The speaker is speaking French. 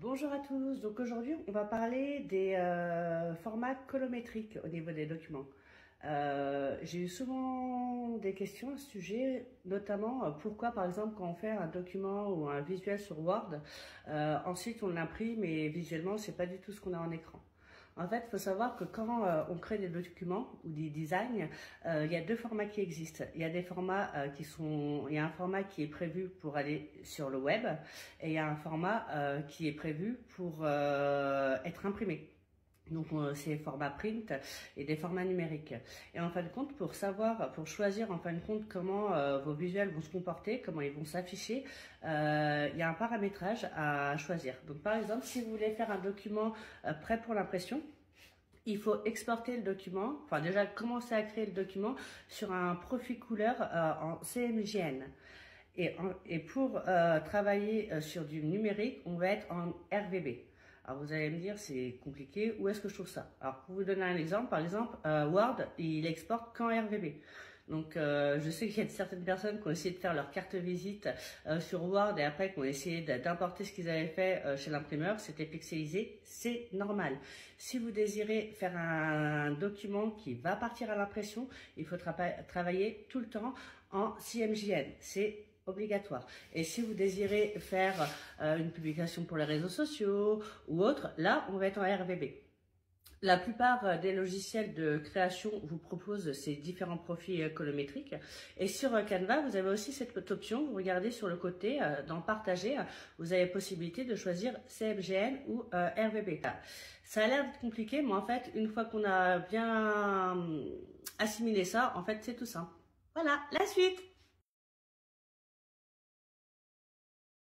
Bonjour à tous, donc aujourd'hui on va parler des formats colométriques au niveau des documents. J'ai eu souvent des questions à ce sujet, notamment pourquoi par exemple quand on fait un document ou un visuel sur Word, ensuite on l'imprime et visuellement c'est pas du tout ce qu'on a en écran. En fait, il faut savoir que quand on crée des documents ou des designs, il y a deux formats qui existent. Il y a des formats il y a un format qui est prévu pour aller sur le web et il y a un format qui est prévu pour être imprimé. Donc c'est format print et des formats numériques. Et en fin de compte, pour choisir en fin de compte comment vos visuels vont se comporter, comment ils vont s'afficher, il y a un paramétrage à choisir. Donc par exemple, si vous voulez faire un document prêt pour l'impression, il faut exporter le document, enfin déjà commencer à créer le document sur un profil couleur en CMJN. Et pour travailler sur du numérique, on va être en RVB. Alors vous allez me dire, c'est compliqué, où est-ce que je trouve ça? Alors pour vous donner un exemple, par exemple, Word, il exporte qu'en RVB. Donc je sais qu'il y a certaines personnes qui ont essayé de faire leur carte visite sur Word et après qui ont essayé d'importer ce qu'ils avaient fait chez l'imprimeur, c'était pixelisé, c'est normal. Si vous désirez faire un document qui va partir à l'impression, il faut travailler tout le temps en CMJN. C'est obligatoire. Et si vous désirez faire une publication pour les réseaux sociaux ou autre, là, on va être en RVB. La plupart des logiciels de création vous proposent ces différents profils colométriques. Et sur Canva, vous avez aussi cette option. Vous regardez sur le côté, dans Partager, vous avez possibilité de choisir CMJN ou RVB. Ça a l'air d'être compliqué, mais en fait, une fois qu'on a bien assimilé ça, en fait, c'est tout simple. Voilà, la suite!